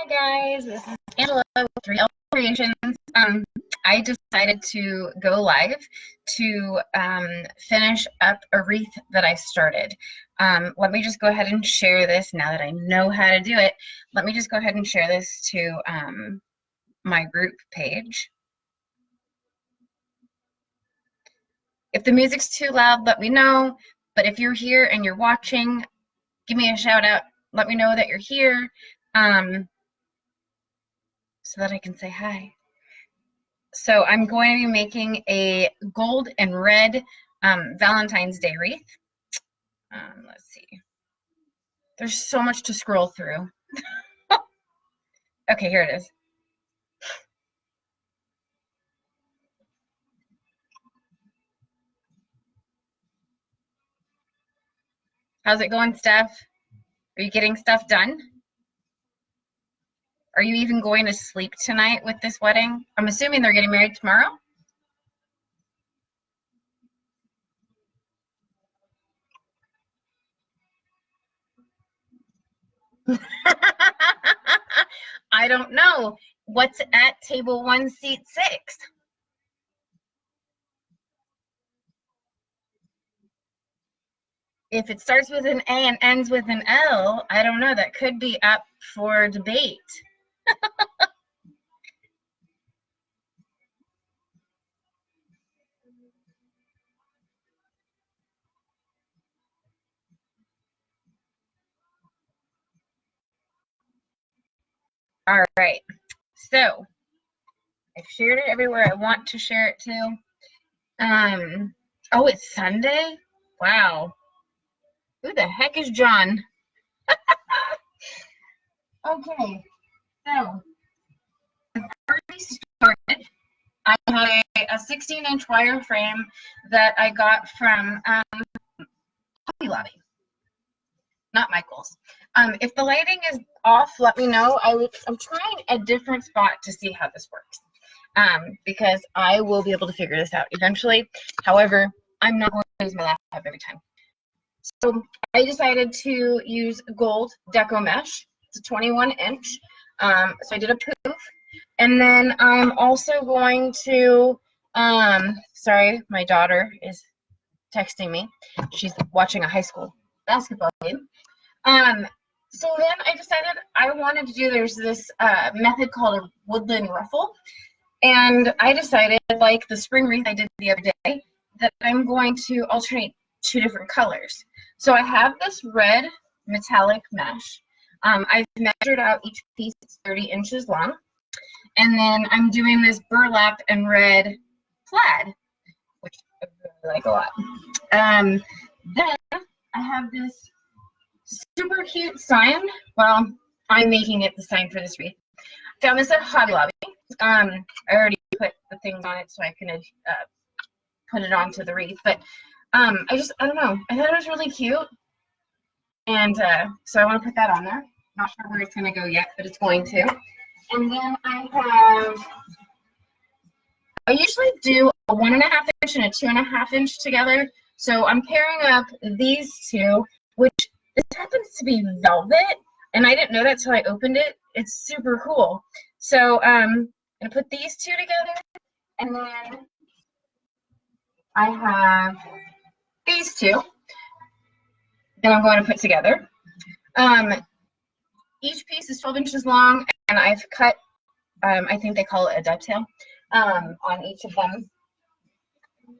Hi guys, this is Angela with 3L Creations. I decided to go live to finish up a wreath that I started. Let me just go ahead and share this now that I know how to do it. Let me just go ahead and share this to my group page. If the music's too loud, let me know. But if you're here and you're watching, give me a shout out. Let me know that you're here. So that I can say hi. So I'm going to be making a gold and red Valentine's Day wreath. Let's see. There's so much to scroll through. Okay, here it is. How's it going, Steph? Are you getting stuff done? Are you even going to sleep tonight with this wedding? I'm assuming they're getting married tomorrow. I don't know. What's at table 1, seat 6? If it starts with an A and ends with an L, I don't know. That could be up for debate. All right. So I've shared it everywhere I want to share it to. Oh, it's Sunday? Wow. Who the heck is John? Okay, so I've already started. I have a 16-inch wire frame that I got from Hobby Lobby, not Michael's. If the lighting is off, let me know. I'm trying a different spot to see how this works. Because I will be able to figure this out eventually. However, I'm not going to use my laptop every time. So I decided to use gold Deco Mesh. It's a 21-inch. So I did a poof. And then I'm also going to, sorry, my daughter is texting me. She's watching a high school basketball game. So then I decided I wanted to do, there's this method called a woodland ruffle. And I decided, like the spring wreath I did the other day, that I'm going to alternate 2 different colors. So I have this red metallic mesh. I've measured out each piece, it's 30 inches long. And then I'm doing this burlap and red plaid, which I really like a lot. Then I have this super cute sign. Well, I'm making it the sign for this wreath. Found this at Hobby Lobby. I already put the things on it so I can put it onto the wreath. But I don't know. I thought it was really cute. And so I want to put that on there. Not sure where it's going to go yet, but it's going to. And then I usually do a 1.5 inch and a 2.5 inch together. So I'm pairing up these 2, which this happens to be velvet. And I didn't know that till I opened it. It's super cool. So I'm going to put these 2 together. And then I have these 2 that I'm going to put together. Each piece is 12 inches long, and I've cut, I think they call it a dovetail, on each of them.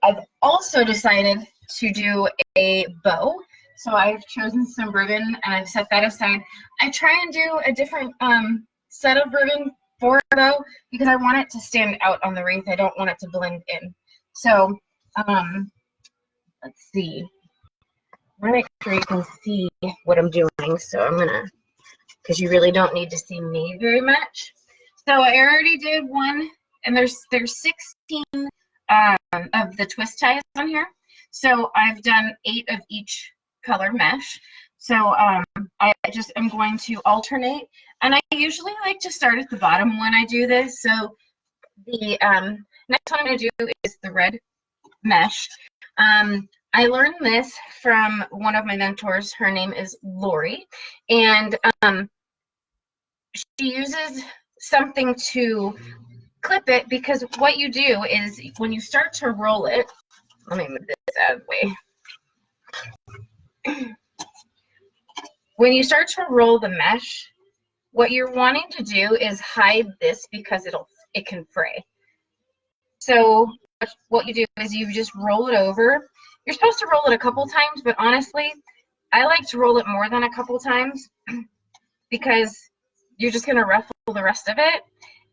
I've also decided to do a bow. So I've chosen some ribbon, and I've set that aside. I try and do a different set of ribbon for a bow because I want it to stand out on the wreath. I don't want it to blend in. So let's see. I want to make sure you can see what I'm doing. So I'm going to, because you really don't need to see me very much. So I already did one, and there's 16 of the twist ties on here. So I've done 8 of each color mesh. So I just am going to alternate, and I usually like to start at the bottom when I do this. So the next one I'm going to do is the red mesh. I learned this from one of my mentors. Her name is Lori, and she uses something to clip it, because what you do is when you start to roll it, let me move this out of the way. When you start to roll the mesh, what you're wanting to do is hide this because it can fray. So what you do is you just roll it over. You're supposed to roll it a couple times, but honestly, I like to roll it more than a couple times because you're just going to ruffle the rest of it.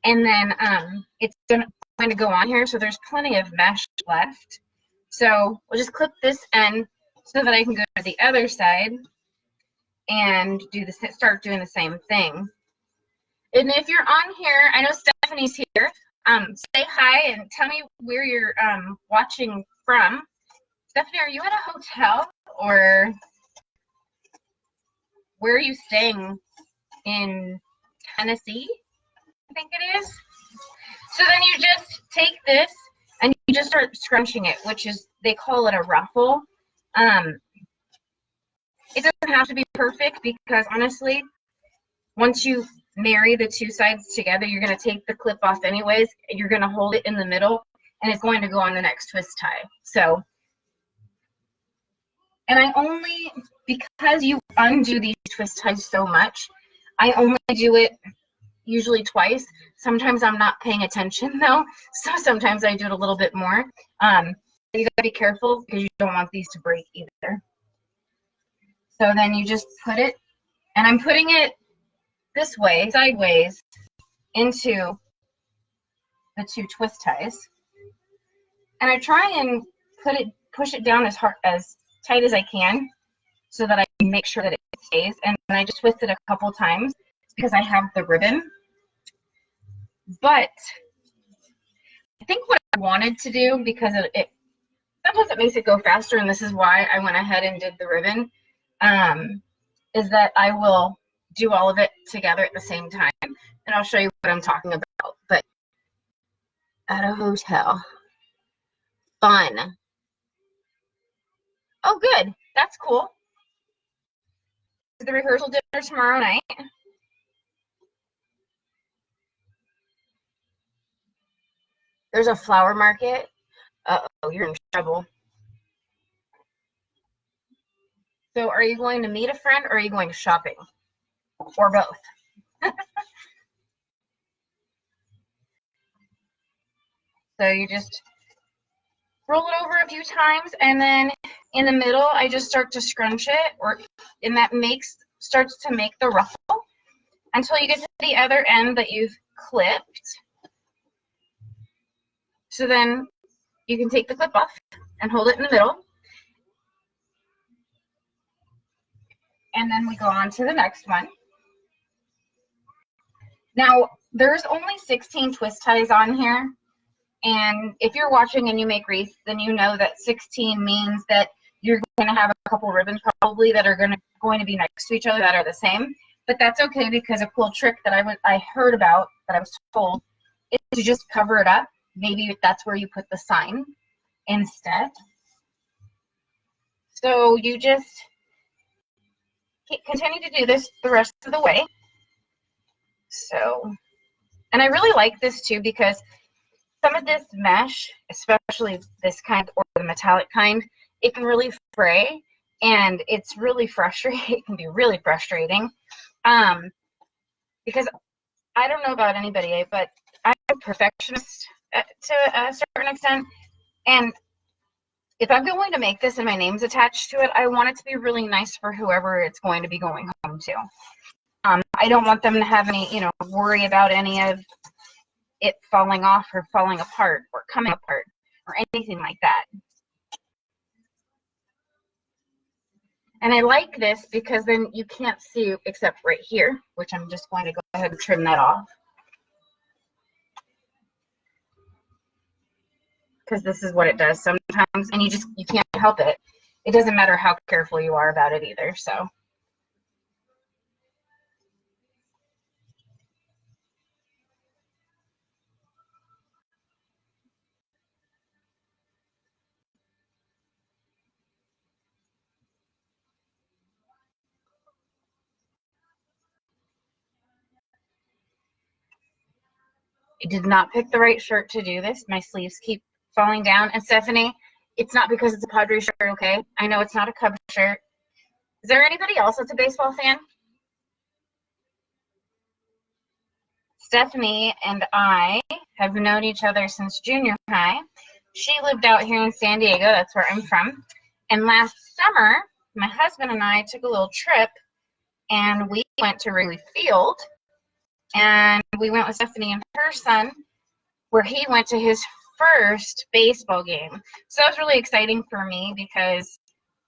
And then it's going to go on here, so there's plenty of mesh left. So we'll just clip this end so that I can go to the other side and start doing the same thing. And if you're on here, I know Stephanie's here. Say hi and tell me where you're watching from. Stephanie, are you at a hotel, or where are you staying? In Tennessee, I think it is. So then you just take this and you just start scrunching it, which is, they call it a ruffle. It doesn't have to be perfect because honestly, once you marry the two sides together, you're going to take the clip off anyways, and you're going to hold it in the middle, and it's going to go on the next twist tie. So, and I only, because you undo these twist ties so much, I only do it usually twice. Sometimes I'm not paying attention though, so sometimes I do it a little bit more. You gotta be careful because you don't want these to break either. So then you just put it, and I'm putting it this way, sideways, into the two twist ties, and I try and push it down as tight as I can so that I can make sure that it stays. And then I just twist it a couple times because I have the ribbon. But I think what I wanted to do, because sometimes it makes it go faster, and this is why I went ahead and did the ribbon, is that I will do all of it together at the same time, and I'll show you what I'm talking about. But at a hotel, fun. Oh, good. That's cool. Is the rehearsal dinner tomorrow night? There's a flower market. Uh-oh, you're in trouble. So are you going to meet a friend, or are you going shopping? Or both? So you just roll it over a few times, and then in the middle, I just start to scrunch it, and that starts to make the ruffle until you get to the other end that you've clipped. So then you can take the clip off and hold it in the middle. And then we go on to the next one. Now, there's only 16 twist ties on here. And if you're watching and you make wreaths, then you know that 16 means that you're going to have a couple ribbons probably that are going to be next to each other that are the same. But that's okay, because a cool trick that I heard about, that I was told, is to just cover it up. Maybe that's where you put the sign instead. So you just continue to do this the rest of the way. So, and I really like this too, because some of this mesh, especially this kind or the metallic kind, it can really fray, and it's really frustrating. It can be really frustrating, because I don't know about anybody, but I'm a perfectionist to a certain extent, and if I'm going to make this and my name's attached to it, I want it to be really nice for whoever it's going to be going home to. I don't want them to have any, worry about any of it falling off or falling apart or coming apart or anything like that. And I like this because then you can't see except right here, which I'm just going to go ahead and trim that off, because this is what it does sometimes, and you can't help it. It doesn't matter how careful you are about it either. So I did not pick the right shirt to do this. My sleeves keep falling down. And Stephanie, it's not because it's a Padres shirt, okay? I know it's not a Cubs shirt. Is there anybody else that's a baseball fan? Stephanie and I have known each other since junior high. She lived out here in San Diego. That's where I'm from. And last summer, my husband and I took a little trip, and we went to Wreath Field, and we went with Stephanie and her son, where he went to his first baseball game. So that was really exciting for me because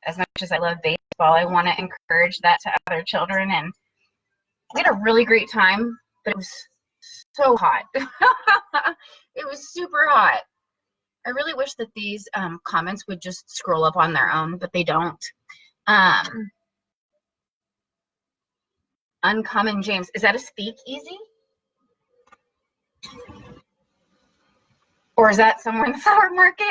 as much as I love baseball, I want to encourage that to other children. And we had a really great time, but it was so hot. It was super hot. I really wish that these comments would just scroll up on their own, but they don't. Uncommon James, is that a speakeasy? Or is that somewhere in the flower market?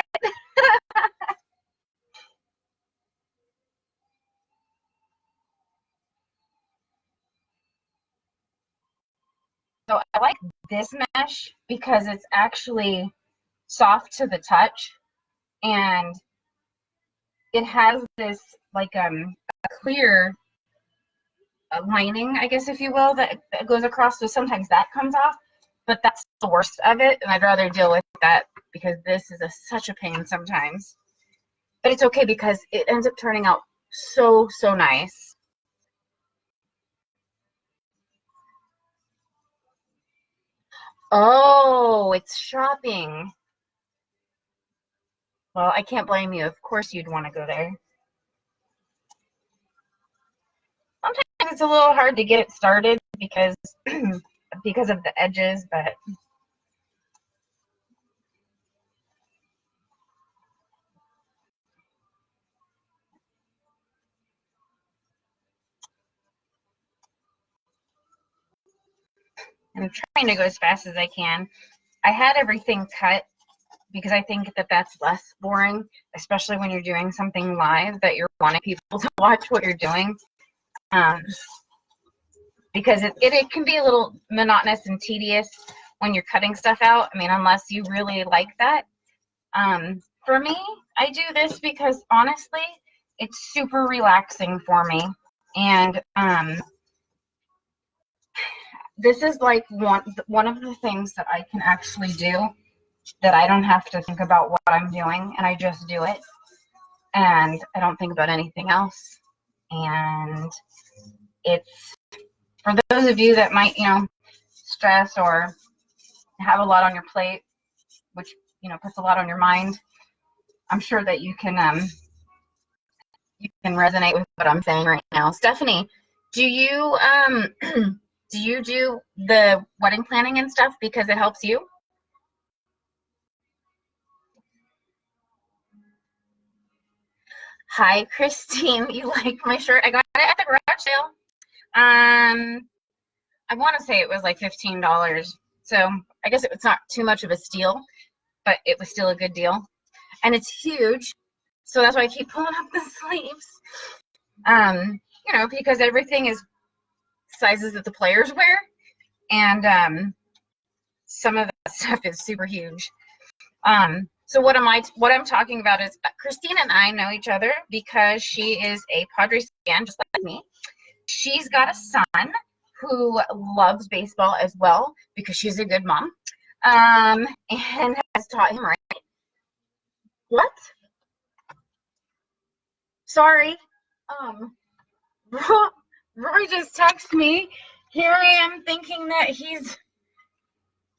So I like this mesh because it's actually soft to the touch, and it has this like a clear lining, I guess, if you will, that goes across. So sometimes that comes off, but that's the worst of it, and I'd rather deal with that because this is such a pain sometimes. But it's okay because it ends up turning out so nice. Oh, it's shopping. Well, I can't blame you. Of course you'd want to go there. Sometimes it's a little hard to get it started because because of the edges, but I'm trying to go as fast as I can. I had everything cut because I think that that's less boring, especially when you're doing something live that you're wanting people to watch what you're doing. Because it can be a little monotonous and tedious when you're cutting stuff out. I mean, unless you really like that. For me, I do this because honestly, it's super relaxing for me. And this is like one of the things that I can actually do that I don't have to think about what I'm doing, and I just do it. And I don't think about anything else. And it's for those of you that might, stress or have a lot on your plate, which, puts a lot on your mind. I'm sure that you can resonate with what I'm saying right now. Stephanie, do you do you do the wedding planning and stuff because it helps you? Hi, Christine. You like my shirt? I got it at the garage sale. I want to say it was like $15. So I guess it's not too much of a steal, but it was still a good deal. And it's huge. So that's why I keep pulling up the sleeves. Because everything is sizes that the players wear. And some of that stuff is super huge. So what I'm talking about is Christine and I know each other because she is a Padres fan, just like me. She's got a son who loves baseball as well because she's a good mom, and has taught him right. What? Sorry. Roy just texted me. Here I am thinking that he's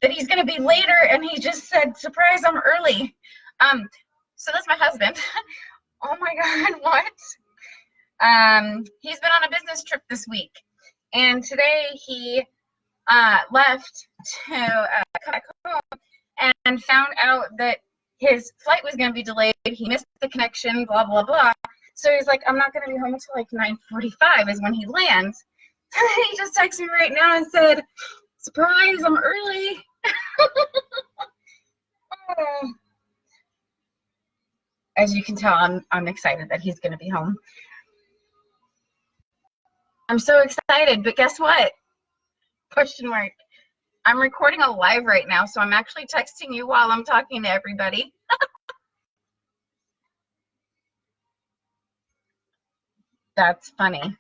going to be later, and he just said, "Surprise, I'm early." So that's my husband. Oh my God, what? He's been on a business trip this week, and today he left to come back home and found out that his flight was going to be delayed. He missed the connection, blah, blah, blah. So he's like, I'm not going to be home until like 9:45 is when he lands. He just texted me right now and said, "Surprise, I'm early." Oh. As you can tell, I'm excited that he's going to be home. I'm so excited, but guess what? Question mark. I'm recording a live right now, so I'm actually texting you while I'm talking to everybody. That's funny.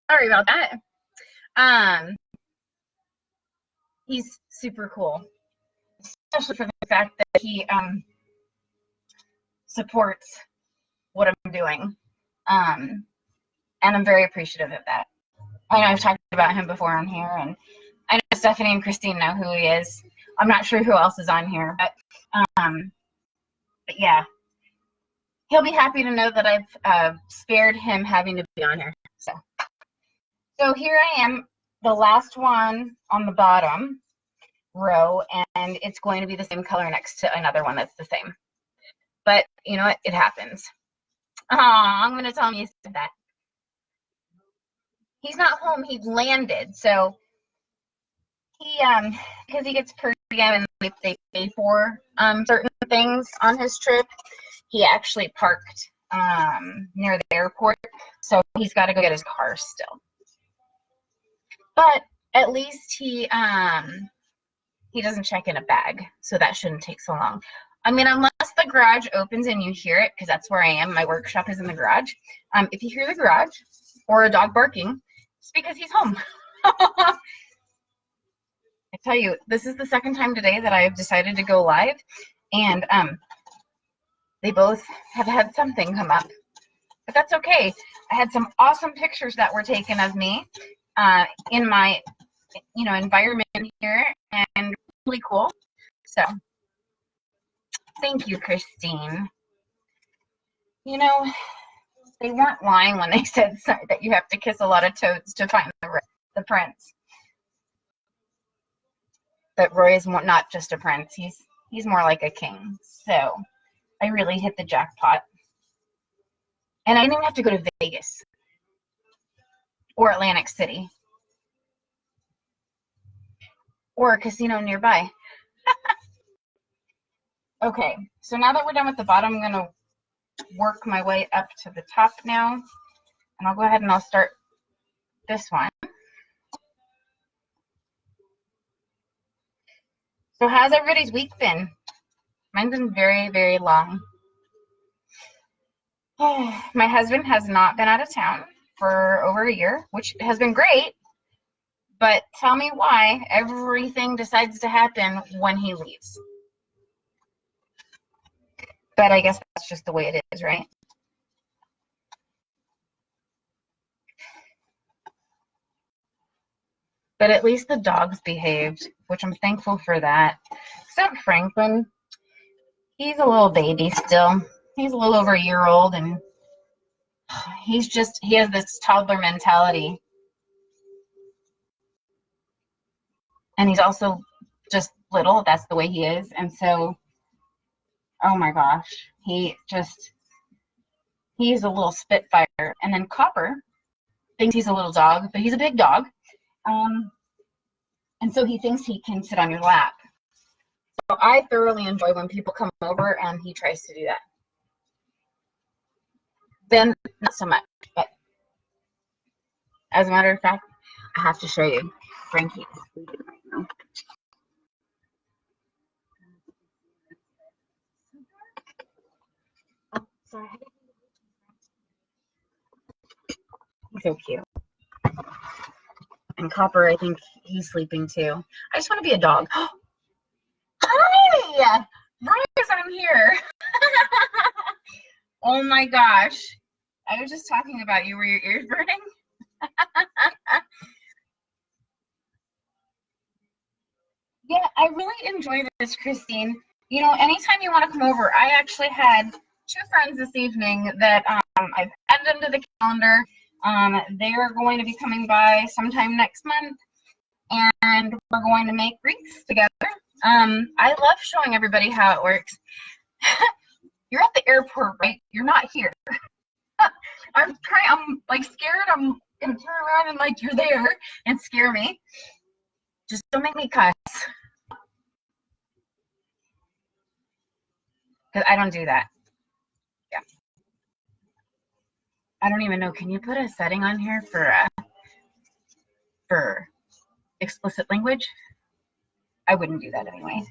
Sorry about that. He's super cool, especially for the fact that he supports what I'm doing. And I'm very appreciative of that. I know I've talked about him before on here, and I know Stephanie and Christine know who he is. I'm not sure who else is on here, but yeah, he'll be happy to know that I've spared him having to be on here. So here I am, the last one on the bottom row, and it's going to be the same color next to another one that's the same. But you know what? It happens. I'm going to tell him you said that. He's not home. He landed. So he, because he gets per diem and they pay for certain things on his trip, he actually parked near the airport. So he's got to go get his car still. But at least he doesn't check in a bag, so that shouldn't take so long. I mean, unless the garage opens and you hear it, because that's where I am. My workshop is in the garage. If you hear the garage or a dog barking, it's because he's home. I tell you, this is the second time today that I've decided to go live, and they both have had something come up. But that's okay. I had some awesome pictures that were taken of me in my environment here, and really cool. So thank you, Christine. You know, they weren't lying when they said that you have to kiss a lot of toads to find the prince. But Roy is not just a prince. He's more like a king. So I really hit the jackpot. And I didn't even have to go to Vegas or Atlantic City or a casino nearby. Okay, so now that we're done with the bottom, I'm going to work my way up to the top now. And I'll go ahead and I'll start this one. So how's everybody's week been? Mine's been very, very long. My husband has not been out of town for over a year, which has been great. But tell me why everything decides to happen when he leaves. But I guess that's just the way it is, right? But at least the dogs behaved, which I'm thankful for that. Except Franklin, he's a little baby still. He's a little over a year old, and he has this toddler mentality. And he's also just little. That's the way he is. And so, oh my gosh, he's a little spitfire. And then Copper thinks he's a little dog, but he's a big dog. And so he thinks he can sit on your lap. So I thoroughly enjoy when people come over and he tries to do that. Then not so much, but as a matter of fact, I have to show you. Frankie is sleeping right now. Oh, sorry. He's so cute. And Copper, I think he's sleeping too. I just want to be a dog. Hi! Bruce, I'm here. Oh my gosh. I was just talking about you. Were your ears burning? Yeah, I really enjoy this, Christine. You know, anytime you want to come over, I actually had two friends this evening that I've added them to the calendar. They are going to be coming by sometime next month, and we're going to make wreaths together. I love showing everybody how it works. You're at the airport, right? You're not here. I'm like scared. I'm gonna turn around and like you're there and scare me. Just don't make me cuss. Because I don't do that. Yeah. I don't even know. Can you put a setting on here for explicit language? I wouldn't do that anyway.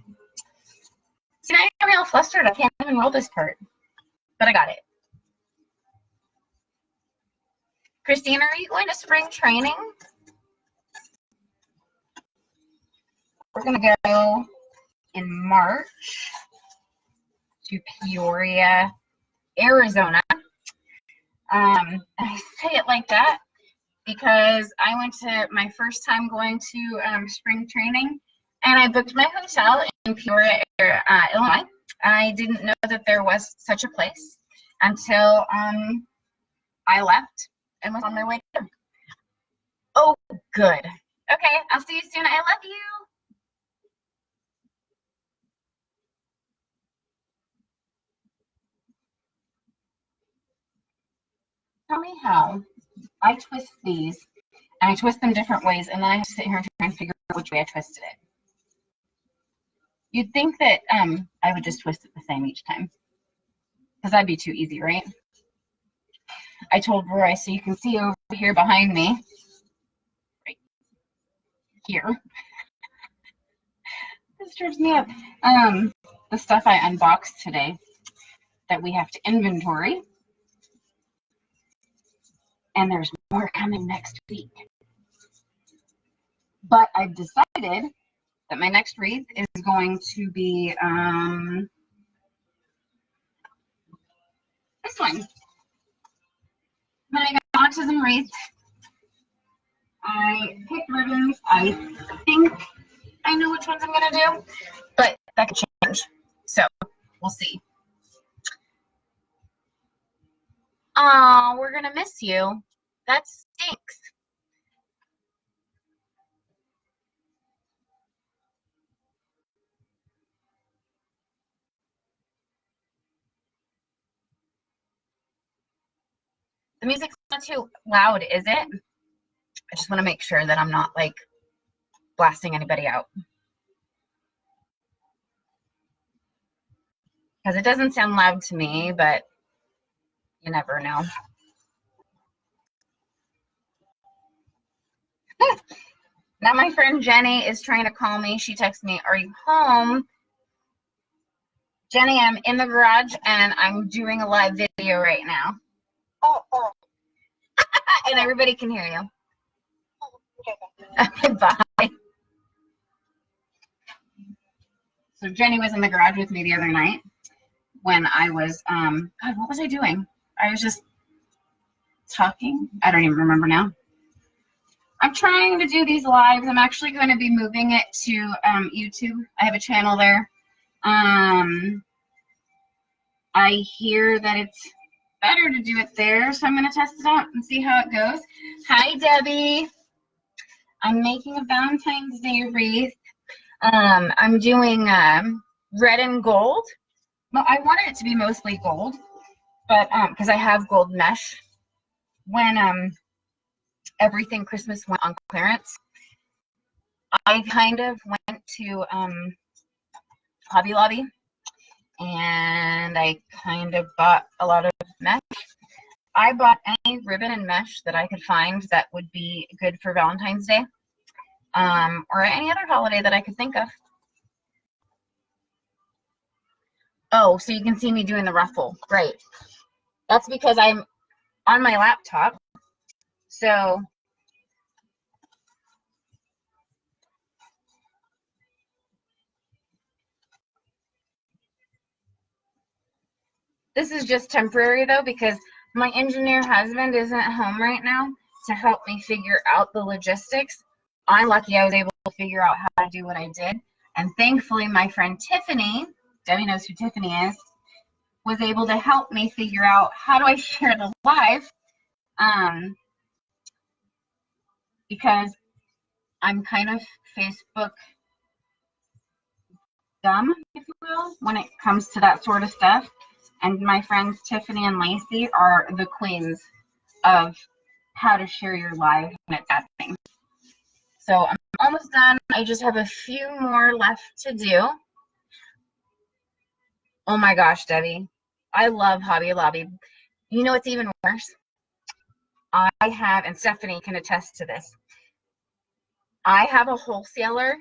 See, now I'm real flustered. I can't even roll this part, but I got it. Christine, are you going to spring training? We're going to go in March to Peoria, Arizona. I say it like that because I went to my first time going to spring training, and I booked my hotel in Peoria, Illinois. I didn't know that there was such a place until I left and was on my way there. Oh, good. Okay, I'll see you soon. I love you. Tell me how I twist these, and I twist them different ways, and then I have to sit here and try and figure out which way I twisted it. You'd think that I would just twist it the same each time, because that'd be too easy, right? I told Roy, so you can see over here behind me, right here. This trips me up. The stuff I unboxed today that we have to inventory, and there's more coming next week. But I've decided that my next wreath is going to be this one. When I got autism wreath, I picked ribbons. I think I know which ones I'm going to do, but that could change. So we'll see. Oh, we're going to miss you. That stinks. The music's not too loud, is it? I just want to make sure that I'm not like blasting anybody out. Because it doesn't sound loud to me, but you never know. Now my friend Jenny is trying to call me. She texted me, "Are you home?" Jenny, I'm in the garage and I'm doing a live video right now. Oh. And everybody can hear you. Okay, bye. So Jenny was in the garage with me the other night when I was, God, what was I doing? I was just talking. I don't even remember now. I'm trying to do these lives. I'm actually going to be moving it to YouTube. I have a channel there. I hear that it's better to do it there, so I'm going to test it out and see how it goes. Hi, Debbie. I'm making a Valentine's Day wreath. I'm doing red and gold. Well, I wanted it to be mostly gold, but because I have gold mesh. When everything Christmas went on clearance, I kind of went to Hobby Lobby, and I kind of bought a lot of mesh. I bought any ribbon and mesh that I could find that would be good for Valentine's Day, or any other holiday that I could think of. Oh, so you can see me doing the ruffle. Great. That's because I'm on my laptop. So this is just temporary though, because my engineer husband isn't home right now to help me figure out the logistics. I'm lucky I was able to figure out how to do what I did. And thankfully my friend Tiffany, Debbie knows who Tiffany is, was able to help me figure out how do I share the live, because I'm kind of Facebook dumb, if you will, when it comes to that sort of stuff. And my friends Tiffany and Lacey are the queens of how to share your live when it's happening. So I'm almost done. I just have a few more left to do. Oh my gosh, Debbie. I love Hobby Lobby. You know what's even worse? I have, and Stephanie can attest to this, I have a wholesaler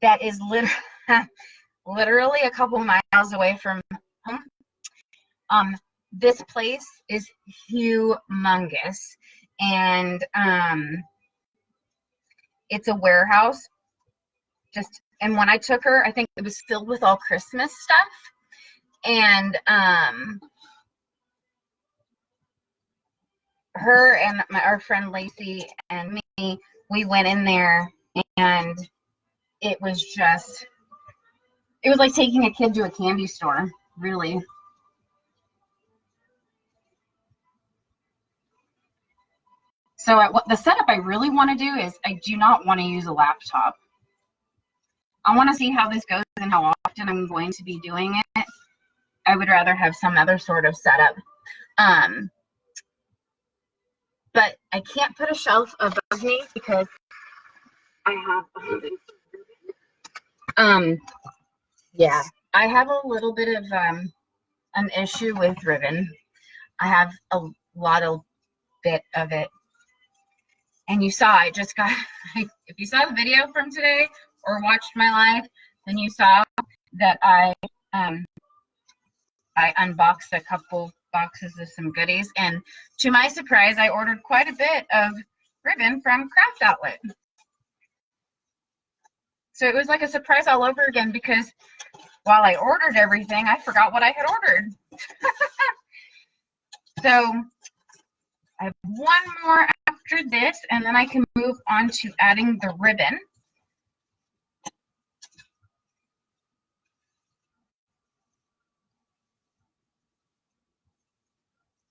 that is literally a couple miles away from home. This place is humongous, and it's a warehouse. And when I took her, I think it was filled with all Christmas stuff. And her and our friend Lacey and me, we went in there, and it was like taking a kid to a candy store, really. So what the setup I really want to do is I do not want to use a laptop. I want to see how this goes and how often I'm going to be doing it. I would rather have some other sort of setup. But I can't put a shelf above me because I have yeah, I have a little bit of an issue with ribbon. I have a lot of bit of it. And you saw I just got, if you saw the video from today or watched my live, then you saw that I unboxed a couple boxes of some goodies, and to my surprise, I ordered quite a bit of ribbon from Craft Outlet. So it was like a surprise all over again, because while I ordered everything, I forgot what I had ordered. So I have one more after this, and then I can move on to adding the ribbon.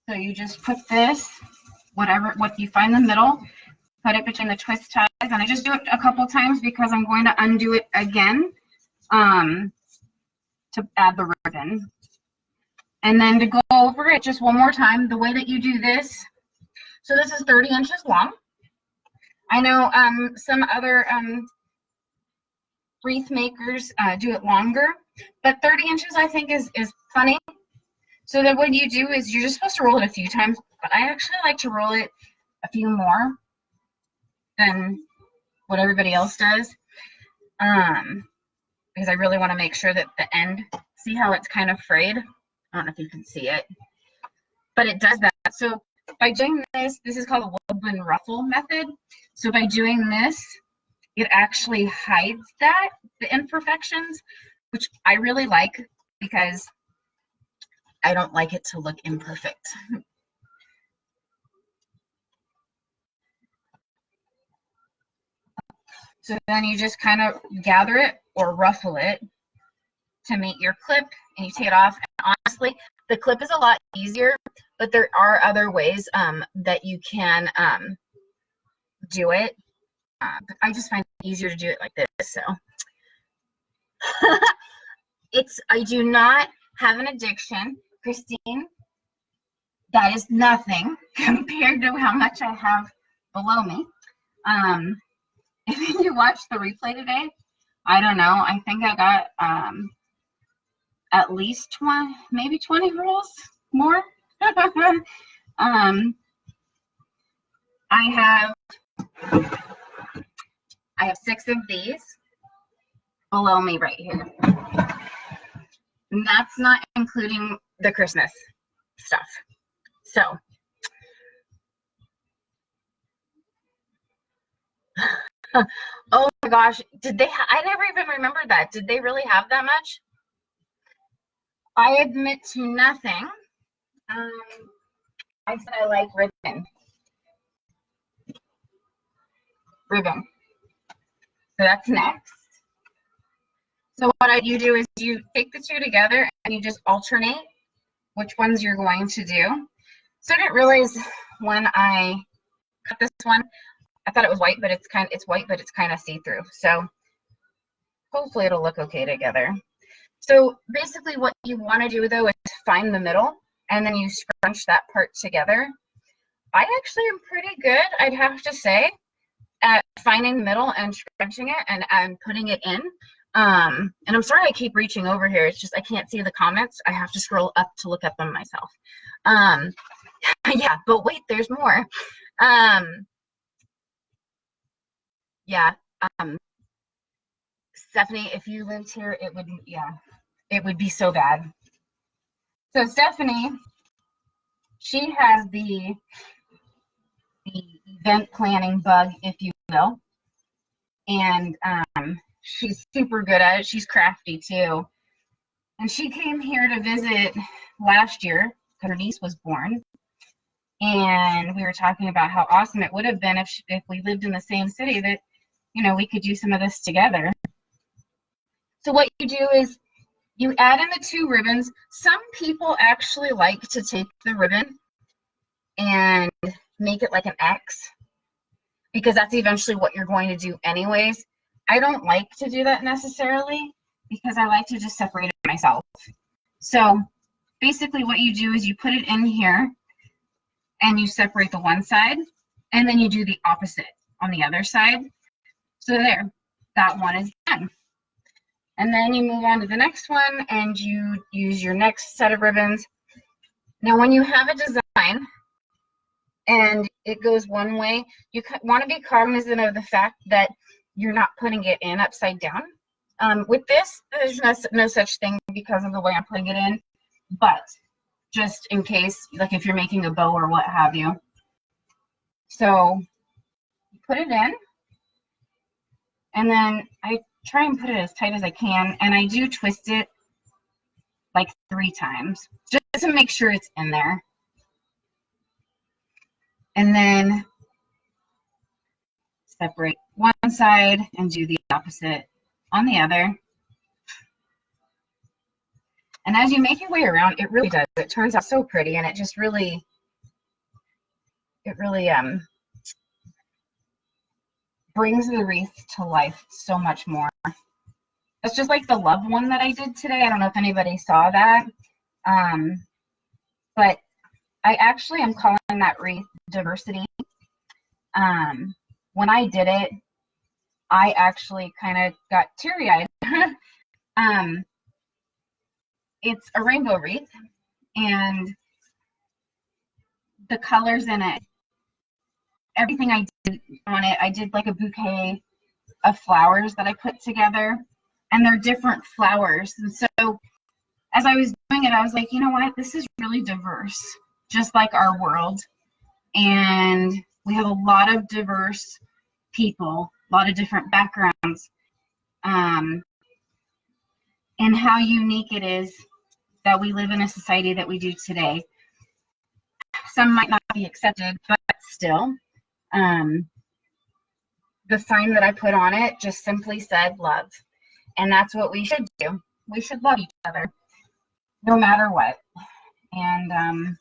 So you just put this, what you find in the middle, put it between the twist ties, and I just do it a couple times because I'm going to undo it again to add the ribbon. And then to go over it just one more time, the way that you do this, so this is 30 inches long. I know some other wreath makers do it longer, but 30 inches I think is plenty. So then what you do is you're just supposed to roll it a few times, but I actually like to roll it a few more than what everybody else does, because I really want to make sure that the end, see how it's kind of frayed? I don't know if you can see it, but it does that. So by doing this, this is called the woodland ruffle method. So by doing this, it actually hides the imperfections, which I really like because I don't like it to look imperfect. So then you just kind of gather it or ruffle it to meet your clip, and you take it off. And honestly, the clip is a lot easier, but there are other ways that you can do it. I just find it easier to do it like this. So I do not have an addiction, Christine. That is nothing compared to how much I have below me. If you watched the replay today, I don't know, I think I got at least 20, maybe 20 rolls more. I have 6 of these below me right here. And that's not including the Christmas stuff. So oh my gosh, I never even remembered that. Did they really have that much? I admit to nothing. I said I like ribbon. So that's next. So what you do is you take the two together and you just alternate which ones you're going to do. So I didn't realize when I cut this one, I thought it was white, but it's white, but it's kind of see-through. So hopefully it'll look okay together. So basically what you want to do though is find the middle, and then you scrunch that part together. I actually am pretty good, I'd have to say, at finding the middle and scrunching it and putting it in. And I'm sorry I keep reaching over here. It's just I can't see the comments. I have to scroll up to look at them myself. Yeah, but wait, there's more. Yeah. Stephanie, if you lived here, it would, yeah, it would be so bad. So Stephanie, she has the event planning bug, if you will, and she's super good at it. She's crafty too. And she came here to visit last year because her niece was born. And we were talking about how awesome it would have been if we lived in the same city, that, you know, we could do some of this together. So what you do is you add in the 2 ribbons. Some people actually like to take the ribbon and make it like an X, because that's eventually what you're going to do anyways. I don't like to do that necessarily, because I like to just separate it myself. So basically what you do is you put it in here and you separate the one side, and then you do the opposite on the other side. So there, that one is done. And then you move on to the next one and you use your next set of ribbons. Now when you have a design and it goes one way, you want to be cognizant of the fact that you're not putting it in upside down. With this, there's no such thing because of the way I'm putting it in, but just in case, like if you're making a bow or what have you. So you put it in, and then I try and put it as tight as I can, and I do twist it like 3 times just to make sure it's in there. And then separate one side and do the opposite on the other. And as you make your way around, it really does. It turns out so pretty, and it just really, brings the wreath to life so much more. It's just like the love one that I did today. I don't know if anybody saw that, but I actually am calling that wreath diversity. When I did it, I actually kind of got teary-eyed. It's a rainbow wreath, and the colors in it, everything I did on it, I did like a bouquet of flowers that I put together, and they're different flowers. And so as I was doing it, I was like, you know what, this is really diverse, just like our world. And we have a lot of diverse people, a lot of different backgrounds, and how unique it is that we live in a society that we do today. Some might not be accepted, but still, the sign that I put on it just simply said love. And that's what we should do. We should love each other, no matter what. And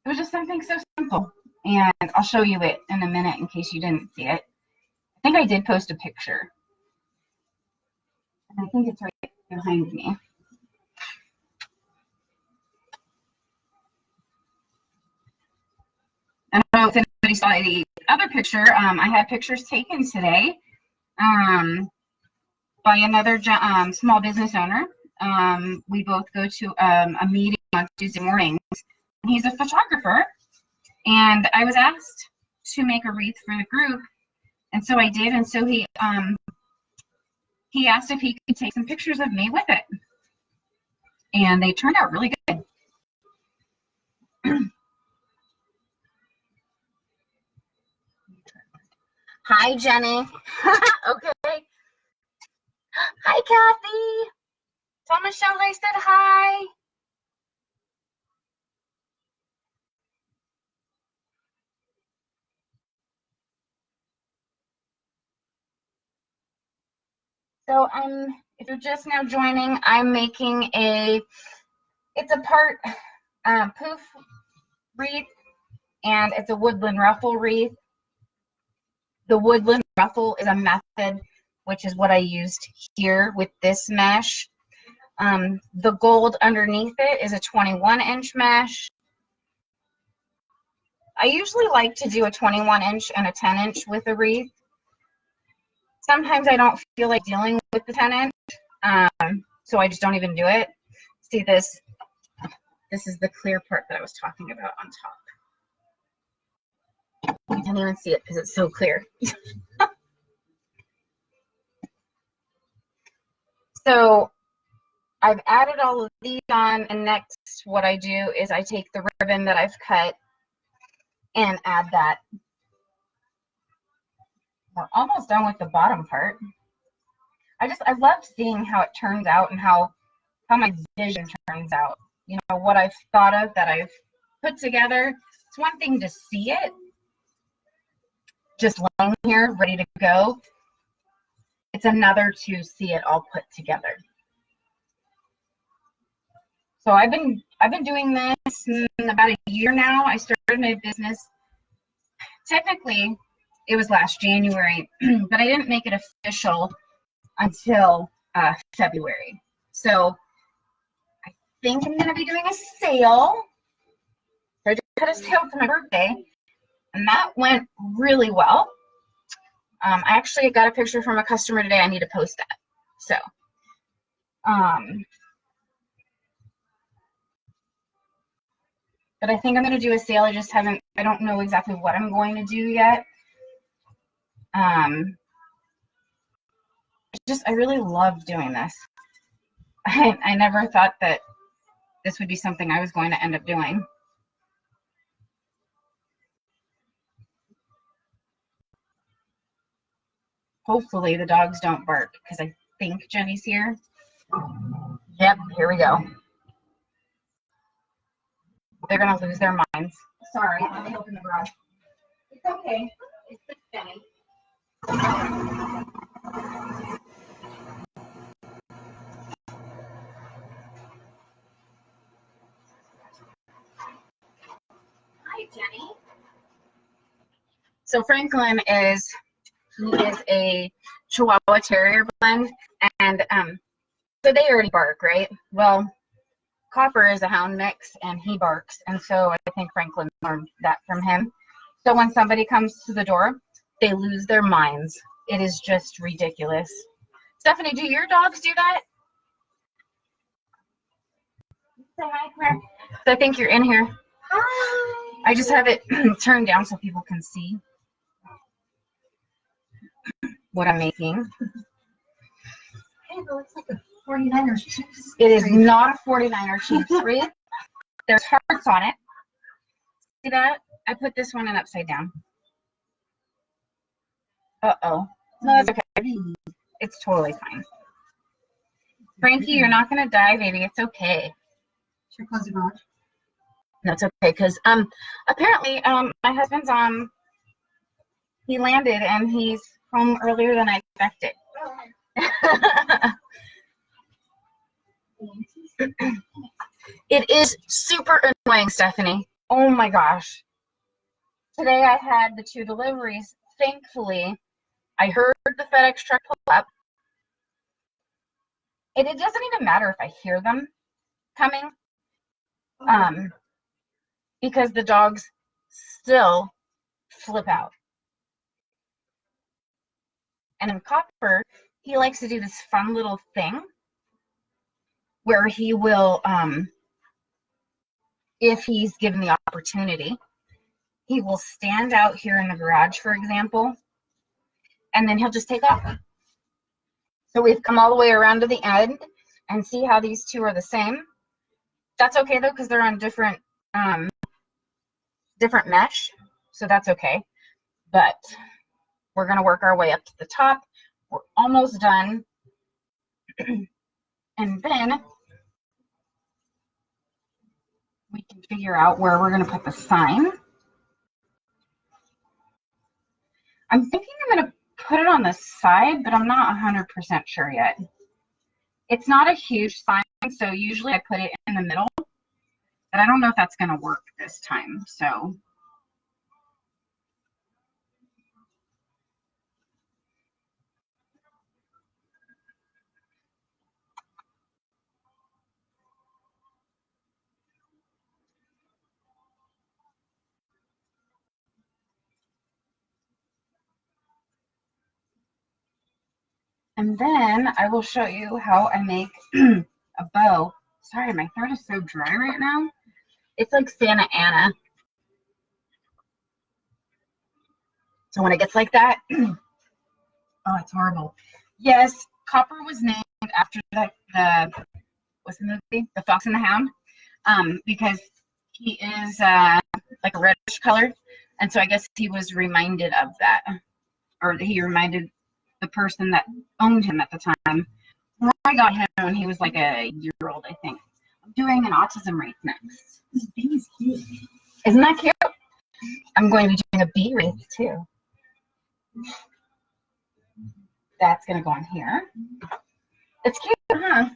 it was just something so simple. And I'll show you it in a minute in case you didn't see it. I think I did post a picture. And I think it's right behind me. I don't know if anybody saw the other picture. I had pictures taken today by another small business owner. We both go to a meeting on Tuesday mornings. He's a photographer, and I was asked to make a wreath for the group, and so I did. And so he asked if he could take some pictures of me with it, and they turned out really good. Hi, Jenny. Okay. Hi, Kathy. Tell Michelle I said hi. So if you're just now joining, I'm making it's a part poof wreath, and it's a woodland ruffle wreath. The woodland ruffle is a method, which is what I used here with this mesh. The gold underneath it is a 21-inch mesh. I usually like to do a 21-inch and a 10-inch with a wreath. Sometimes I don't feel like dealing with the 10-inch, so I just don't even do it. See this? This is the clear part that I was talking about on top. You can't even see it because it's so clear. So I've added all of these on, and next what I do is I take the ribbon that I've cut and add that. We're almost done with the bottom part. I love seeing how it turns out and how my vision turns out. You know, what I've thought of that I've put together. It's one thing to see it just laying here ready to go. It's another to see it all put together. So I've been doing this in about a year now. I started my business. Technically, it was last January, but I didn't make it official until February. So I think I'm going to be doing a sale. So I just cut a sale for my birthday, and that went really well. I actually got a picture from a customer today. I need to post that. So, but I think I'm going to do a sale. I don't know exactly what I'm going to do yet. I really love doing this. I never thought that this would be something I was going to end up doing. Hopefully the dogs don't bark, because I think Jenny's here. Yep, here we go. They're going to lose their minds. Sorry, let me open the garage. It's okay. It's just Jenny. Hi, Jenny. So Franklin is a Chihuahua Terrier blend, and so they already bark, right? Well, Copper is a hound mix, and he barks, and so I think Franklin learned that from him. So when somebody comes to the door, they lose their minds. It is just ridiculous. Stephanie, do your dogs do that? Say hi, come here. So I think you're in here. Hi. I just have it turned down so people can see what I'm making. Hey, it looks like a 49ers Chiefs. It is not a 49er Chiefs wreath. There's hearts on it. See that? I put this one in upside down. Uh-oh. No, that's okay. It's totally fine. Frankie, you're not going to die, baby. It's okay. Should I close the garage? No, it's okay, because apparently my husband's he landed and he's home earlier than I expected. It is super annoying, Stephanie. Oh my gosh. Today I had the 2 deliveries. Thankfully, I heard the FedEx truck pull up. And it doesn't even matter if I hear them coming, because the dogs still flip out. And in Copper, he likes to do this fun little thing where he will, if he's given the opportunity, he will stand out here in the garage, for example, and then he'll just take off. So we've come all the way around to the end and see how these 2 are the same. That's okay though, because they're on different mesh, so that's okay. But we're going to work our way up to the top. We're almost done. And then we can figure out where we're going to put the sign. I'm thinking I'm going to put it on the side, but I'm not 100% sure yet. It's not a huge sign, so usually I put it in the middle, but I don't know if that's going to work this time. So and then I will show you how I make a bow. Sorry, my throat is so dry right now. It's like Santa Ana. So when it gets like that, oh, it's horrible. Yes, Copper was named after the what's the movie? The Fox and the Hound, because he is like a reddish color, and so I guess he was reminded of that, or he reminded the person that owned him at the time. I got him when he was like a year-old, I think. I'm doing an autism wreath next. This bee is cute. Isn't that cute? I'm going to be doing a bee wreath too. That's gonna go on here. It's cute, huh?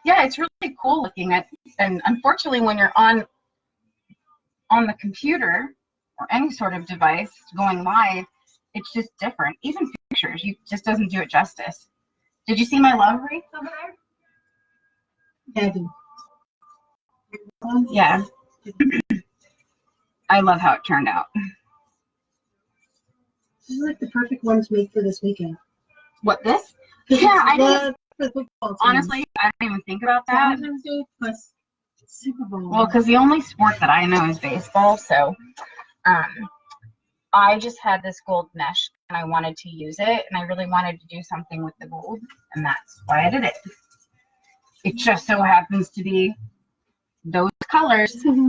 Yeah, it's really cool looking at. And unfortunately, when you're on the computer or any sort of device going live, it's just different. Even pictures, you just doesn't do it justice. Did you see my love wreath over there? Yeah. I love how it turned out. This is like the perfect one to make for this weekend. What, this? Yeah, I didn't. The football team. Honestly, I didn't even think about that. Valentine's Day plus Super Bowl. Well, because the only sport that I know is baseball, so I just had this gold mesh and I wanted to use it, and I really wanted to do something with the gold, and that's why I did it. It just so happens to be those colors. I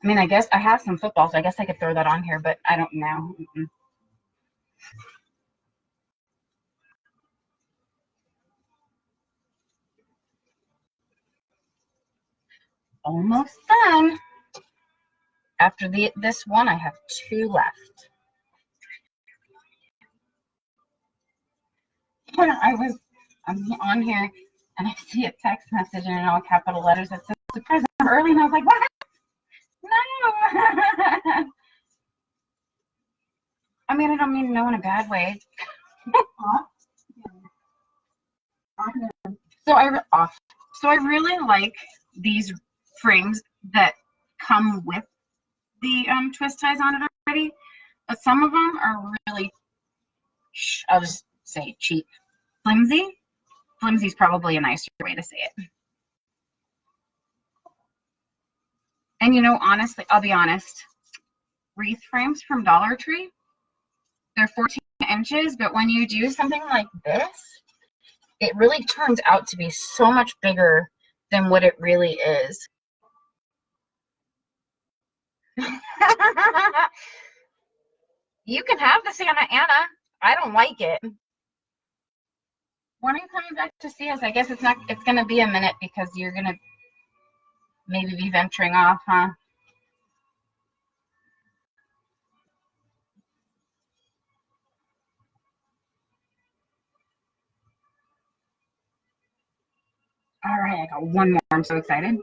mean, I guess I have some footballs. So I guess I could throw that on here, but I don't know. Almost done. After this one, I have 2 left. I'm on here, and I see a text message in all capital letters that says surprise, I'm early, and I was like, what? No. I mean, I don't mean no in a bad way. So I really like these frames that come with the twist ties on it already, but some of them are really, I'll just say cheap, flimsy. Flimsy is probably a nicer way to say it. And you know, honestly, I'll be honest, wreath frames from Dollar Tree, they're 14 inches, but when you do something like this, it really turns out to be so much bigger than what it really is. You can have the Santa Ana. I don't like it. When are you coming back to see us? I guess it's going to be a minute because you're going to maybe be venturing off, huh? All right, I got one more. I'm so excited.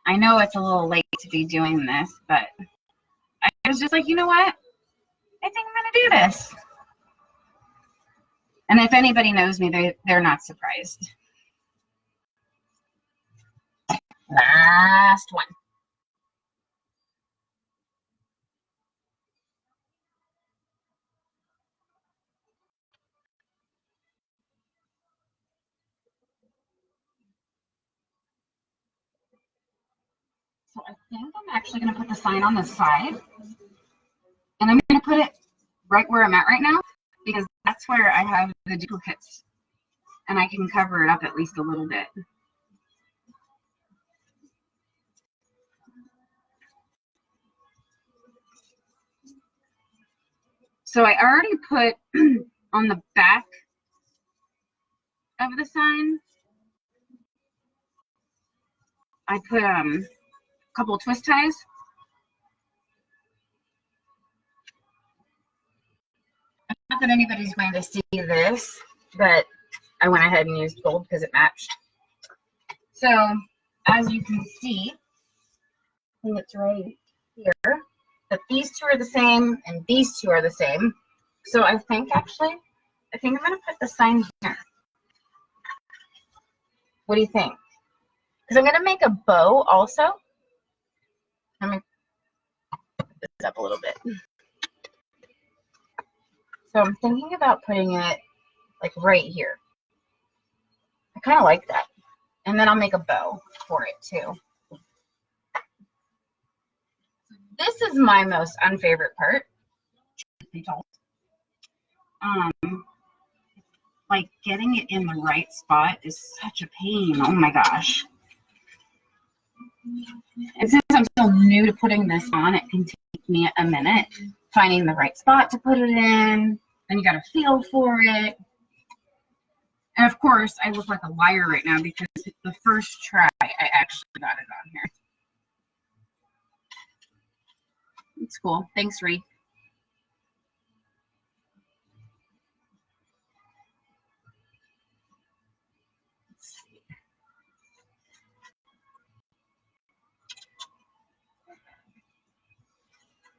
I know it's a little late to be doing this, but I was just like, you know what? I think I'm going to do this. And if anybody knows me, they're not surprised. Last one. So I think I'm actually going to put the sign on the side. And I'm going to put it right where I'm at right now, because that's where I have the duplicates. And I can cover it up at least a little bit. So I already put on the back of the sign, I put a couple of twist ties. Not that anybody's going to see this, but I went ahead and used gold because it matched. So as you can see, I think it's right here, that these 2 are the same and these 2 are the same. So I think I'm going to put the sign here. What do you think? Because I'm going to make a bow also. Let me put this up a little bit. So I'm thinking about putting it like right here. I kind of like that. And then I'll make a bow for it too. This is my most unfavorite part, truth be told. Like getting it in the right spot is such a pain. Oh my gosh. And since I'm still new to putting this on, it can take me a minute finding the right spot to put it in. Then you got to feel for it. And of course, I look like a liar right now because the first try, I actually got it on here. It's cool. Thanks, Wreath.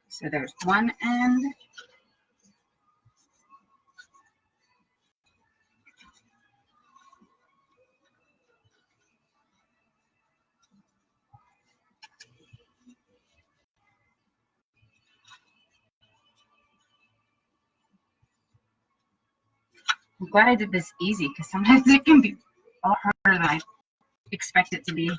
So there's one end. I'm glad I did this easy because sometimes it can be a lot harder than I expect it to be.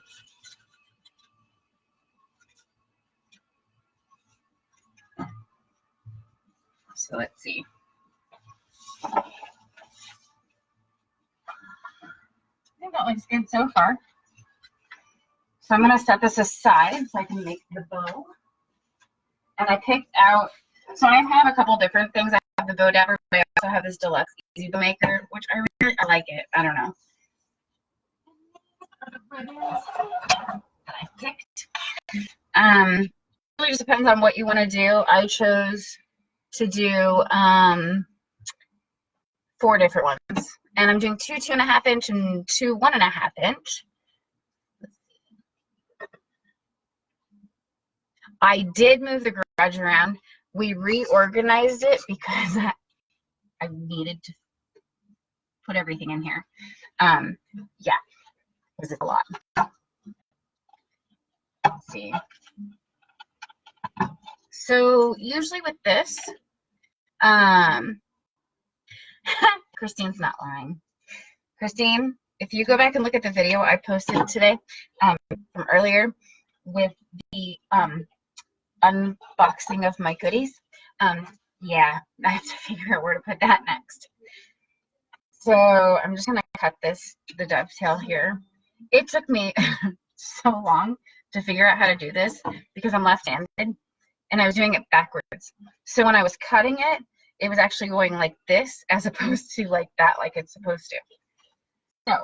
So let's see. I think that looks good so far. So I'm going to set this aside so I can make the bow. And I picked out, so I have a couple different things. I have the bow dabber, but I also have this deluxe easy bow maker, which I like it. I don't know. That I picked. Really just depends on what you want to do. I chose to do 4 different ones. And I'm doing 2 2.5 inch and 2 1.5 inch. I did move the garage around. We reorganized it because I needed to put everything in here. Yeah, because it's a lot. Let's see. So usually with this, Christine's not lying. Christine, if you go back and look at the video I posted today from earlier with the unboxing of my goodies, yeah, I have to figure out where to put that next. So I'm just going to cut the dovetail here. It took me so long to figure out how to do this because I'm left-handed and I was doing it backwards. So when I was cutting it, it was actually going like this as opposed to like that, like it's supposed to. So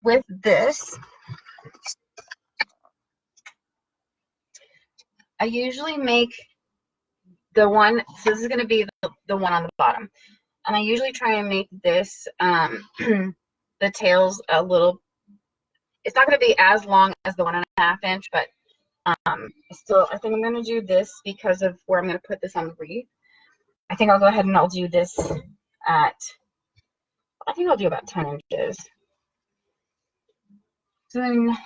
with this, I usually make the one, so this is going to be the one on the bottom. And I usually try and make this, the tails a little, it's not going to be as long as the 1.5 inch, but still, I think I'm going to do this because of where I'm going to put this on the wreath. I think I'll go ahead and I'll do this at, I think I'll do about 10 inches. So then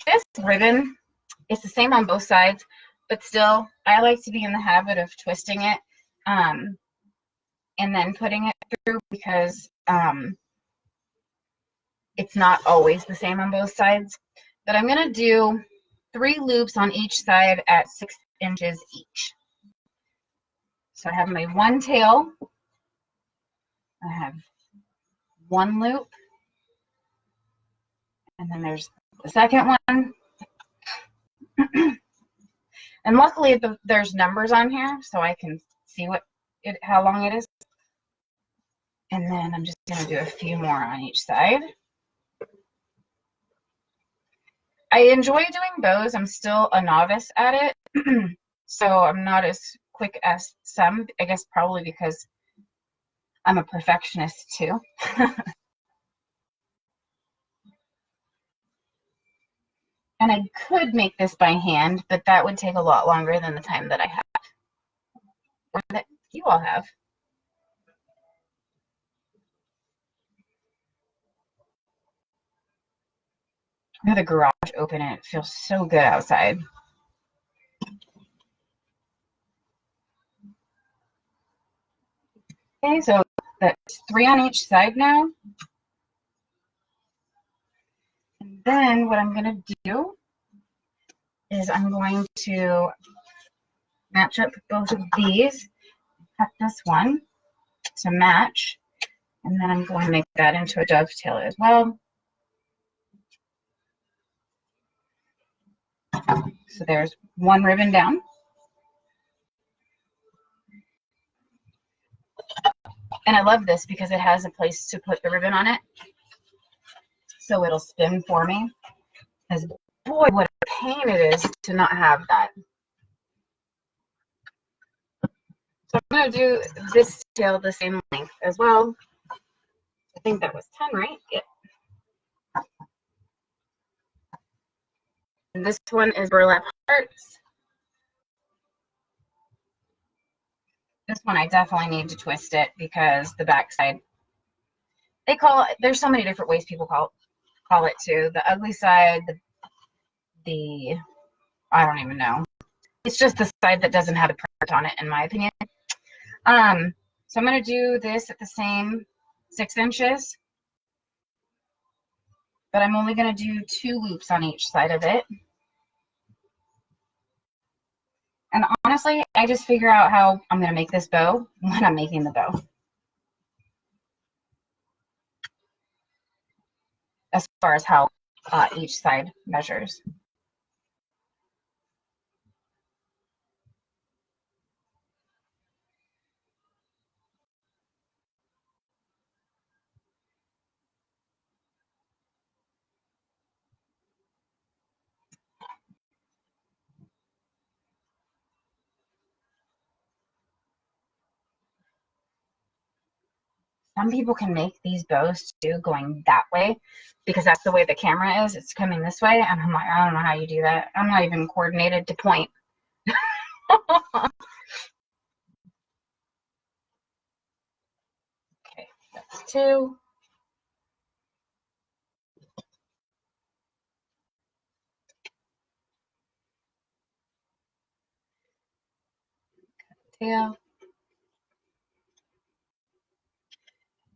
this ribbon, it's the same on both sides, but still, I like to be in the habit of twisting it and then putting it through because it's not always the same on both sides. But I'm going to do 3 loops on each side at 6 inches each. So I have my one tail, I have 1 loop, and then there's the second one. And luckily there's numbers on here so I can see how long it is. And then I'm just going to do a few more on each side. I enjoy doing bows. I'm still a novice at it. So I'm not as quick as some, I guess probably because I'm a perfectionist too. And I could make this by hand, but that would take a lot longer than the time that I have, or that you all have. I have the garage open and it feels so good outside. Okay, so that's 3 on each side now. And then what I'm going to do is I'm going to match up both of these, cut this one to match, and then I'm going to make that into a dovetail as well. So there's one ribbon down. And I love this because it has a place to put the ribbon on it. So it'll spin for me. Because boy, what a pain it is to not have that. So I'm going to do this tail the same length as well. I think that was 10, right? Yep. And this one is burlap hearts. This one I definitely need to twist it because the backside, they call it, there's so many different ways people call it too. The ugly side, the I don't even know. It's just the side that doesn't have the print on it, in my opinion. So I'm going to do this at the same 6 inches, but I'm only going to do 2 loops on each side of it. And honestly, I just figure out how I'm going to make this bow when I'm making the bow. As far as how each side measures. Some people can make these bows too going that way because that's the way the camera is. It's coming this way. And I'm like, I don't know how you do that. I'm not even coordinated to point. Okay, that's 2. Tail.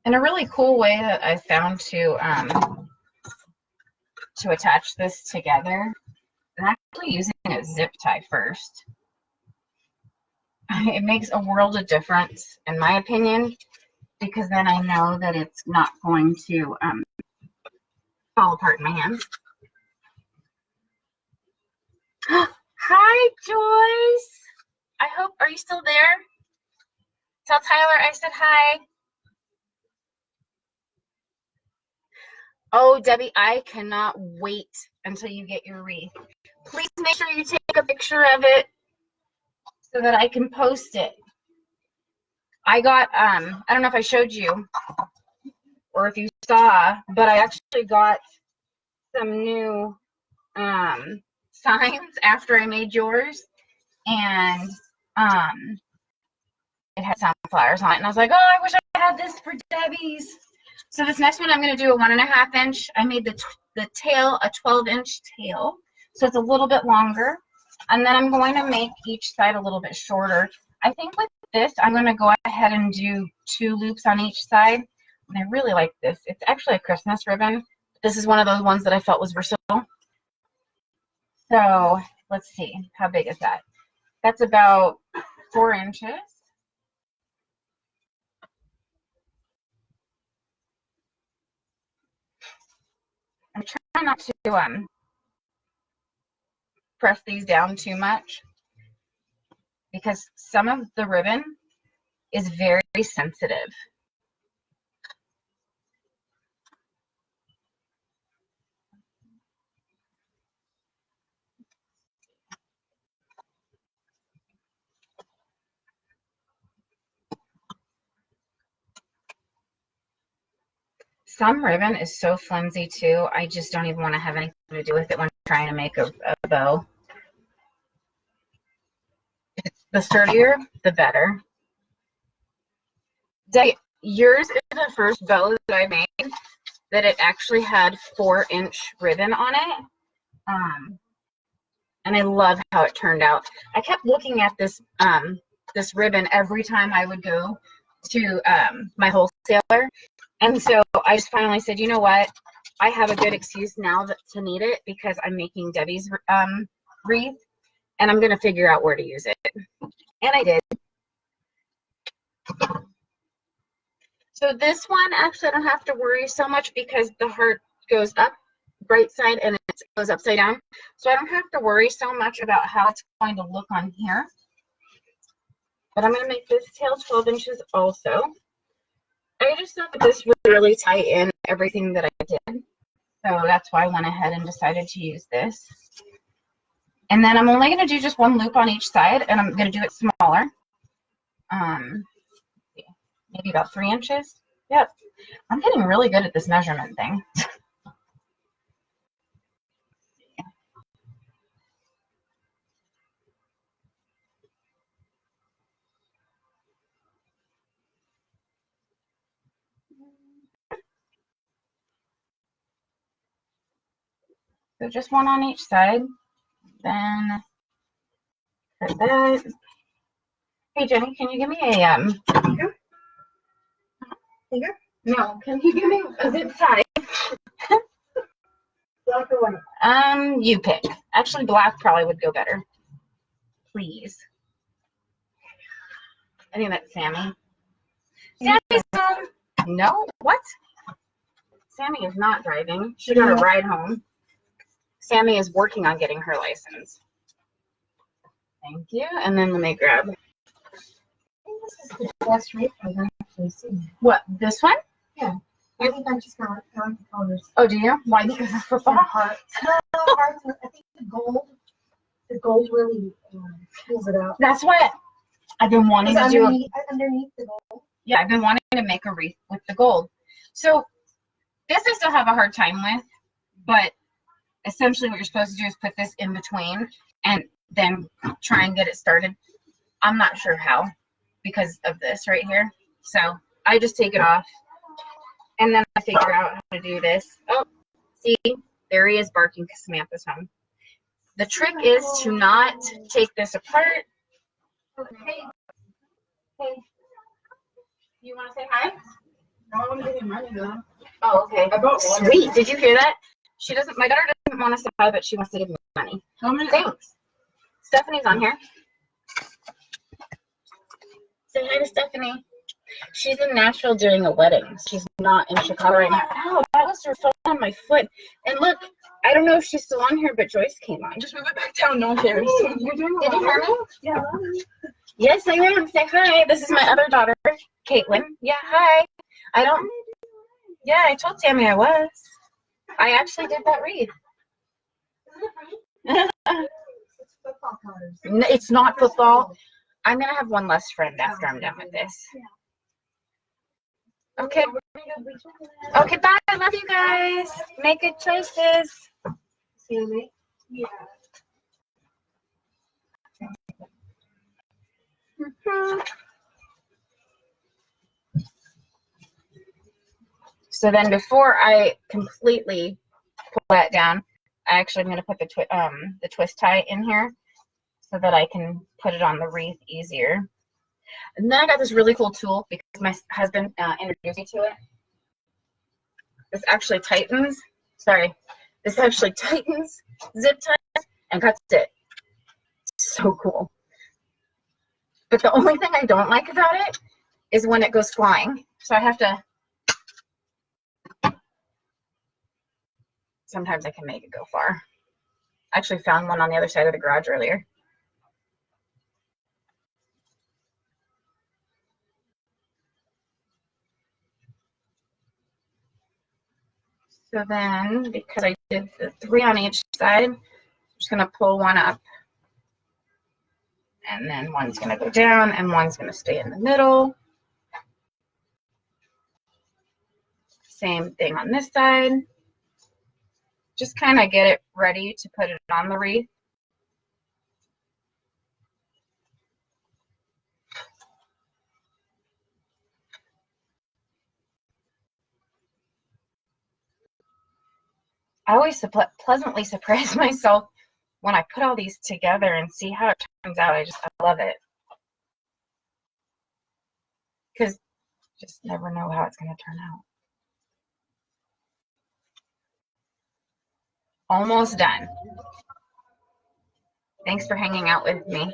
And a really cool way that I found to attach this together is actually using a zip tie first. It makes a world of difference, in my opinion, because then I know that it's not going to fall apart in my hands. Hi, Joyce. I hope, are you still there? Tell Tyler I said hi. Oh, Debbie, I cannot wait until you get your wreath. Please make sure you take a picture of it so that I can post it. I got, I don't know if I showed you or if you saw, but I actually got some new signs after I made yours, and it had sunflowers on it, and I was like, oh, I wish I had this for Debbie's. So this next one, I'm going to do a 1.5 inch. I made the tail a 12-inch tail, so it's a little bit longer, and then I'm going to make each side a little bit shorter. I think with this, I'm going to go ahead and do 2 loops on each side, and I really like this. It's actually a Christmas ribbon. This is one of those ones that I felt was versatile. So let's see, how big is that? That's about 4 inches. I'm trying not to press these down too much because some of the ribbon is very sensitive. Some ribbon is so flimsy too, I just don't even want to have anything to do with it when trying to make a bow. The sturdier, the better. Yours is the first bow that I made that it actually had 4-inch ribbon on it. And I love how it turned out. I kept looking at this this ribbon every time I would go to my wholesaler, And so I just finally said, you know what? I have a good excuse now to need it because I'm making Debbie's wreath, and I'm going to figure out where to use it. And I did. So this one, actually, I don't have to worry so much because the heart goes up right side and it goes upside down. So I don't have to worry so much about how it's going to look on here. But I'm going to make this tail 12 inches also. I just thought that this would really tie in everything that I did. So that's why I went ahead and decided to use this. And then I'm only going to do just one loop on each side, and I'm going to do it smaller. Maybe about 3 inches. Yep. I'm getting really good at this measurement thing. So just one on each side. Then cut that. Hey Jenny, can you give me a finger? No, can you give me a zip tie? Black or white? You pick. Actually, black probably would go better. Please. I think that's Sammy. Sammy's home. No, what? Sammy is not driving. She got a ride home. Sammy is working on getting her license. Thank you. And then let me grab. This is the best wreath I've actually seen. What, this one? Yeah. I think I just got the colors. Oh, do you? Why? Because it's football? Hearts. No, hearts. I think the gold really pulls it out. That's what I've been wanting to do. Underneath the gold. Yeah, I've been wanting to make a wreath with the gold. So this I still have a hard time with, but essentially what you're supposed to do is put this in between and then try and get it started. I'm not sure how because of this right here. So I just take it off and then I figure out how to do this. Oh, see, there he is barking because Samantha's home. The trick is to not take this apart. Hey, hey, you want to say hi? No, I'm getting money though. Oh, okay. Sweet. Did you hear that? She doesn't. My daughter doesn't want to say hi, but she wants to give me money. Thanks. Stephanie's on here. Say hi to Stephanie. She's in Nashville doing a wedding. She's not in Chicago right now. Ow, that was her phone on my foot. And look, I don't know if she's still on here, but Joyce came on. Just move it back down. No one cares. Did you hear me? Yeah. Yes, I am. Say hi. This is my other daughter, Caitlin. Yeah, hi. I don't. Yeah, I told Tammy I was. I actually did that wreath. It's football colors. It's not football. I'm going to have one less friend after I'm done with this. Okay. Okay, bye. I love you guys. Make good choices. Sammy? Yeah. So then before I completely pull that down, I actually am going to put the twist tie in here so that I can put it on the wreath easier. And then I got this really cool tool because my husband introduced me to it. This actually tightens, zip ties and cuts it. So cool. But the only thing I don't like about it is when it goes flying. So I have to, sometimes I can make it go far. I actually found one on the other side of the garage earlier. So then, because I did the 3 on each side, I'm just going to pull one up. And then one's going to go down and one's going to stay in the middle. Same thing on this side. Just kind of get it ready to put it on the wreath. I always pleasantly surprise myself when I put all these together and see how it turns out. I love it. Because you just never know how it's going to turn out. Almost done. Thanks for hanging out with me.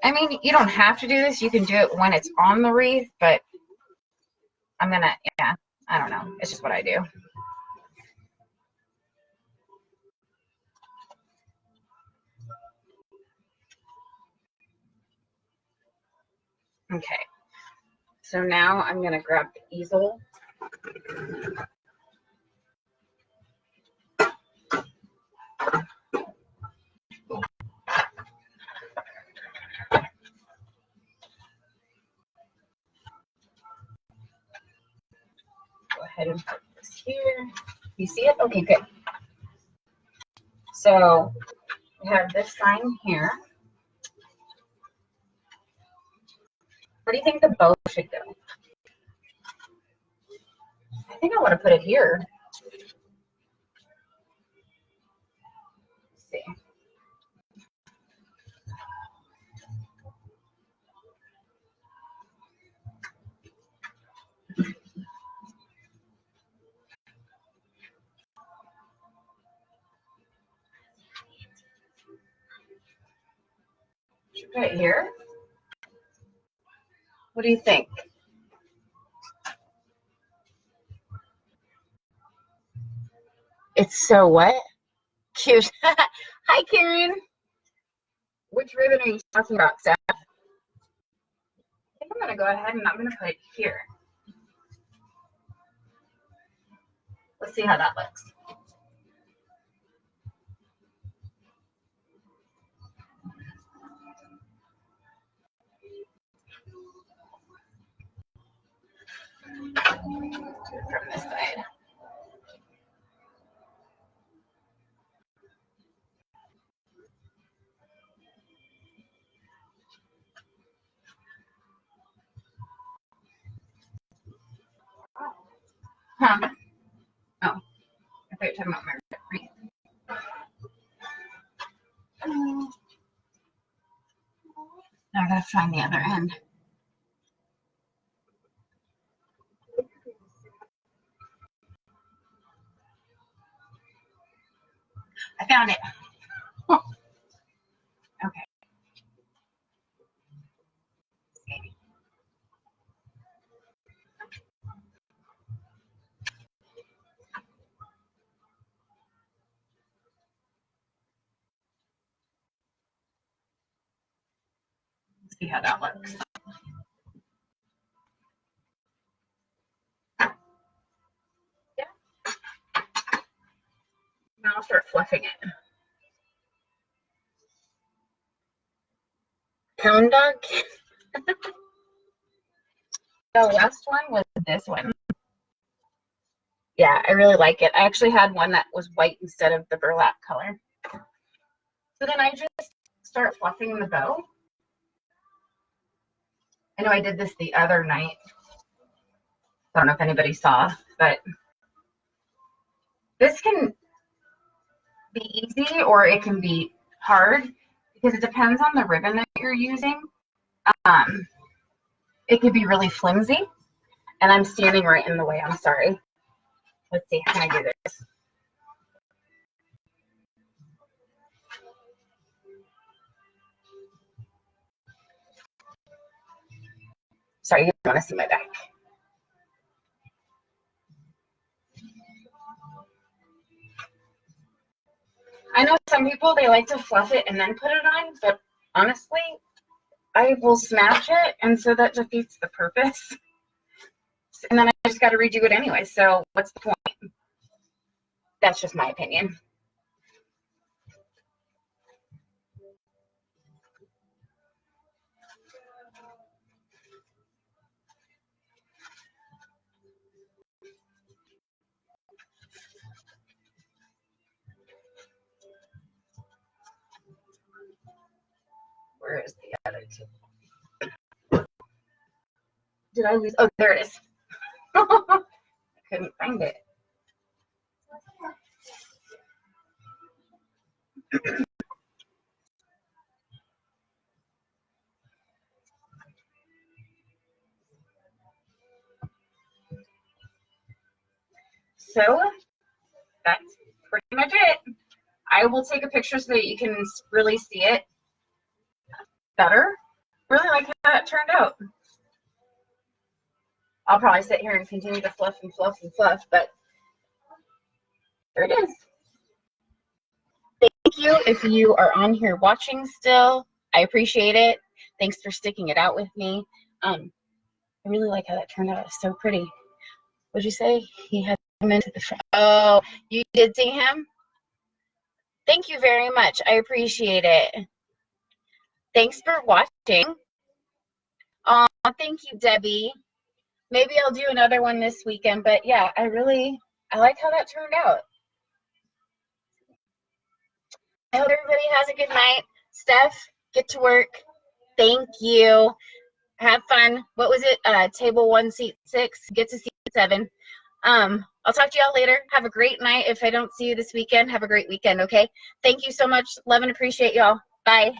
I mean, you don't have to do this. You can do it when it's on the wreath, but I'm gonna, yeah, I don't know. It's just what I do. Okay. So now I'm gonna grab the easel. Go ahead and put this here. You see it? Okay, good. So we have this sign here. Where do you think the bow should go? I think I want to put it here. Let's see. Should I put it here? What do you think? It's so what? Cute. Hi, Karen. Which ribbon are you talking about, Seth? I think I'm going to go ahead and I'm going to put it here. Let's see how that looks. Do it from this side. Huh. Oh, I thought you were talking about my wreath. Now I gotta find the other end. I found it. Okay. Let's see how that looks. Yeah. Now I'll start fluffing it. Hound dog. The last one was this one. Yeah, I really like it. I actually had one that was white instead of the burlap color. So then I just start fluffing the bow. I know I did this the other night. I don't know if anybody saw, but this can be easy or it can be hard because it depends on the ribbon that you're using. It could be really flimsy, and I'm standing right in the way. I'm sorry. Let's see, how can I do this? Sorry, you don't want to see my back. I know some people, they like to fluff it and then put it on, but honestly, I will smash it, and so that defeats the purpose. And then I just got to redo it anyway, so what's the point? That's just my opinion. Where is the other two? Did I lose? Oh, there it is. I couldn't find it. So that's pretty much it. I will take a picture so that you can really see it better. Really like how that turned out. I'll probably sit here and continue to fluff and fluff and fluff, but there it is. Thank you if you are on here watching still. I appreciate it. Thanks for sticking it out with me. I really like how that turned out. It's so pretty. What'd you say? He had come into the front. Oh, you did see him? Thank you very much. I appreciate it. Thanks for watching. Thank you, Debbie. Maybe I'll do another one this weekend, but yeah, I like how that turned out. I hope everybody has a good night. Steph, get to work. Thank you. Have fun. What was it? Table 1, seat 6. Get to seat 7. I'll talk to y'all later. Have a great night. If I don't see you this weekend, have a great weekend, okay? Thank you so much. Love and appreciate y'all. Bye.